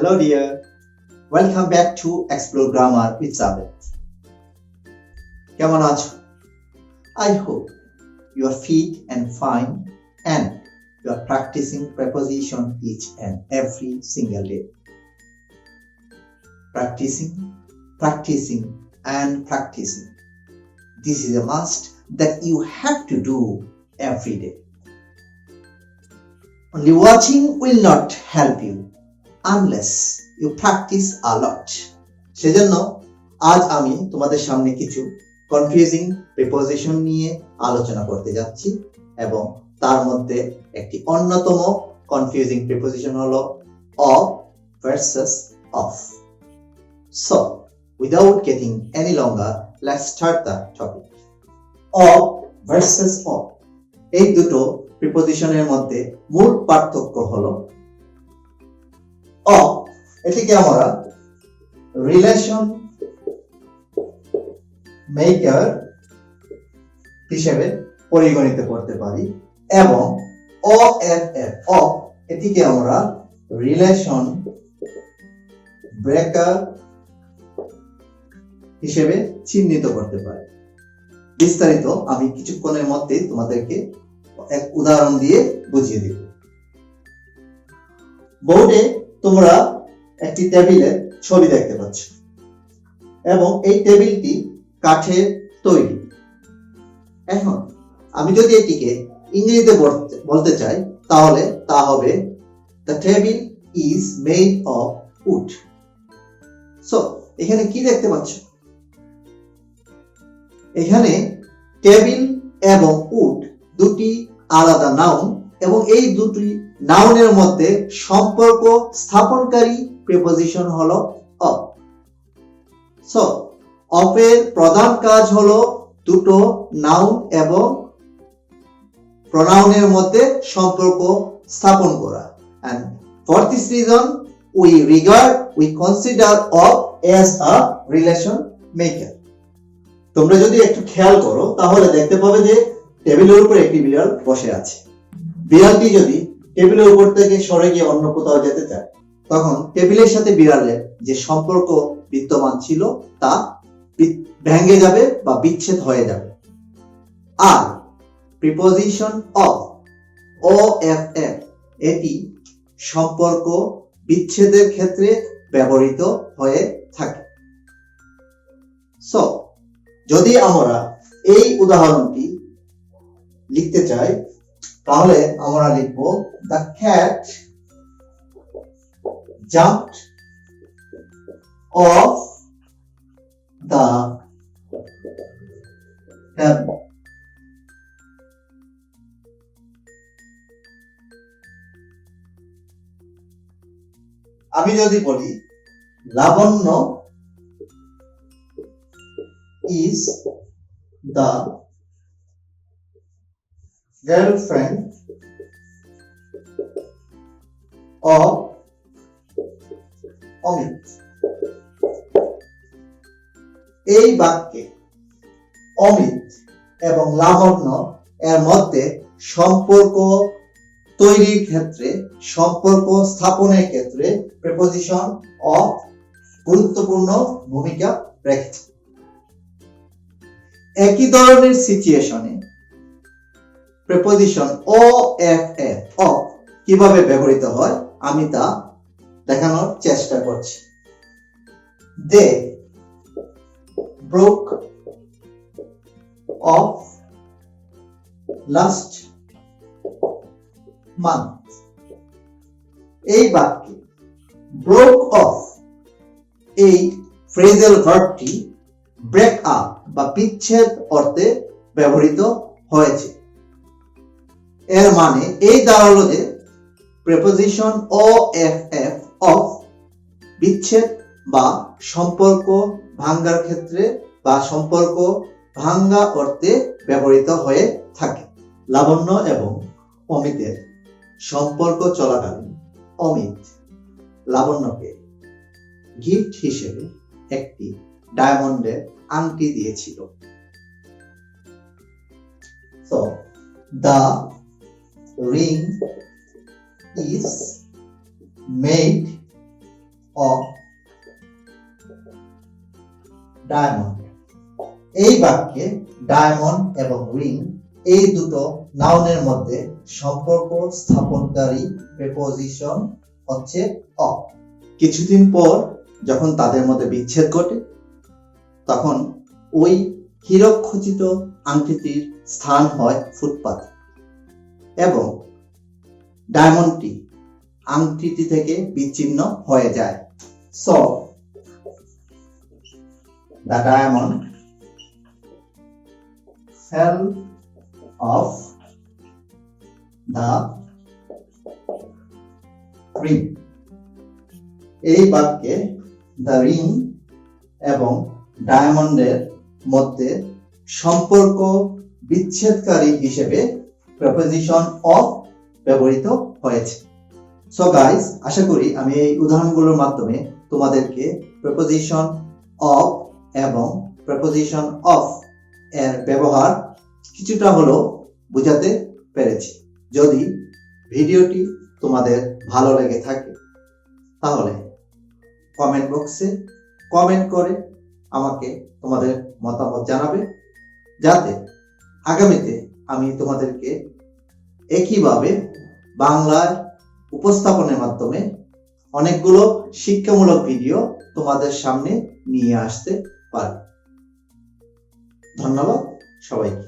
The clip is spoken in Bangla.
Hello dear, welcome back to Explore Grammar with Zabed. কেমন আছো? I hope you are fit and fine and you are practicing preposition each and every single day. Practicing and practicing. This is a must that you have to do every day. Only watching will not help you unless you practice a lot. সেজন্য আজ আমি তোমাদের সামনে কিছু কনফিউজিং প্রিপোজিশন নিয়ে আলোচনা করতে যাচ্ছি এবং তার মধ্যে একটি অন্যতম কনফিউজিং প্রিপোজিশন হলো of versus of. So, without getting any longer, let's start the topic. Of versus of. এই দুটো প্রিপোজিশনের মধ্যে মূল পার্থক্য হলো of এটিকে আমরা রিলেশন মেকার হিসেবে পরিগণিত করতে পারি এবং of এটিকে আমরা রিলেশন ব্রেকার হিসেবে চিহ্নিত করতে পারি। বিস্তারিত আমি কিছুক্ষণের মধ্যে তোমাদেরকে এক উদাহরণ দিয়ে বুঝিয়ে দেব। বোর্ডে তোমরা একটি টেবিলের ছবি দেখতে পাচ্ছ এবং এই টেবিলটি কাঠের তৈরি। এখন আমি যদি এটিকে ইংরেজিতে বলতে চাই তাহলে তা হবে the table is made of wood. So এখানে কি দেখতে পাচ্ছ? এখানে টেবিল এবং উড দুটি আলাদা নাউন এবং এই দুটি নাউনের মধ্যে সম্পর্ক স্থাপনকারী প্রিপোজিশন হলো of. সো of এর প্রধান কাজ হলো দুটো নাউন এবং প্রোনাউনের মধ্যে সম্পর্ক স্থাপন করা, and for this reason we consider of as a relation maker. তোমরা যদি একটু খেয়াল করো তাহলে দেখতে পাবে যে টেবিলের উপর একটি বিড়াল বসে আছে। বিড়ালটি যদি টেবিলের উপর থেকে সরে গিয়ে অন্য কোথাও যেতে চায় তখন টেবিলের সাথে বিড়ালের যে সম্পর্ক বিদ্যমান ছিল তা ভেঙে যাবে বা বিচ্ছেদ হয়ে যাবে। আর প্রিপোজিশন of এটি সম্পর্ক বিচ্ছেদের ক্ষেত্রে ব্যবহৃত হয়ে থাকে। সো যদি আমরা এই উদাহরণটি লিখতে চাই তাহলে আমরা লিখব the cat jumped off the table. আমি যদি বলি লাবণ্য is the girlfriend of Amit. এই বাক্যে অমিত এবং লাবণ্য এর মধ্যে সম্পর্ক তৈরির ক্ষেত্রে, সম্পর্ক স্থাপনের ক্ষেত্রে প্রিপোজিশন of গুরুত্বপূর্ণ ভূমিকা রেখেছে। একই ধরনের সিচুয়েশনে প্রিপোজিশন of কিভাবে ব্যবহৃত হয় আমি তা দেখানোর চেষ্টা করছি। They broke off last month. এই বাক্যে broke off এই ফ্রেজাল ভার্বটি ব্রেক আপ বা বিচ্ছেদ অর্থে ব্যবহৃত হয়েছে। এর মানে এই দাঁড়ালো যে প্রিপোজিশন of বিচ্ছেদ বা সম্পর্ক ভাঙ্গার ক্ষেত্রে বা সম্পর্ক ভাঙ্গা অর্থে ব্যবহৃত হয়ে থাকে। লাবণ্য এবং অমিতের সম্পর্ক চলাকালীন অমিত লাবণ্যকে গিফট হিসেবে একটি ডায়মন্ডের আংটি দিয়েছিল। So the ring is made of diamond. এই বাক্যে ডায়মন্ড এবং রিং এই দুটো নাউনের মধ্যে সম্পর্ক স্থাপনকারী প্রিপোজিশন হচ্ছে অফ। কিছুদিন পর যখন তাদের মধ্যে বিচ্ছেদ ঘটে তখন ওই হীরকখচিত আংটিটির স্থান হয় ফুটপাত এবং ডায়মন্ডটি আংটিটি থেকে বিচ্ছিন্ন হয়ে যায়। So the diamond fell off the ring। এই বাক্যে দ্য রিং এবং ডায়মন্ডের মধ্যে সম্পর্ক বিচ্ছেদকারী হিসেবে প্রিপোজিশন অফ ব্যবহৃত হয়েছে। সো গাইস, আশা করি আমি এই উদাহরণগুলোর মাধ্যমে তোমাদেরকে প্রিপোজিশন অফ এবং প্রিপোজিশন অফ এর ব্যবহার কিছুটা হলেও বোঝাতে পেরেছি। যদি ভিডিওটি তোমাদের ভালো লেগে থাকে তাহলে কমেন্ট বক্সে কমেন্ট করে আমাকে তোমাদের মতামত জানাবে, যাতে আগামীতে আমি তোমাদেরকে একইভাবে বাংলার উপস্থাপনের মাধ্যমে অনেকগুলো শিক্ষামূলক ভিডিও তোমাদের সামনে নিয়ে আসতে পারি। ধন্যবাদ সবাইকে।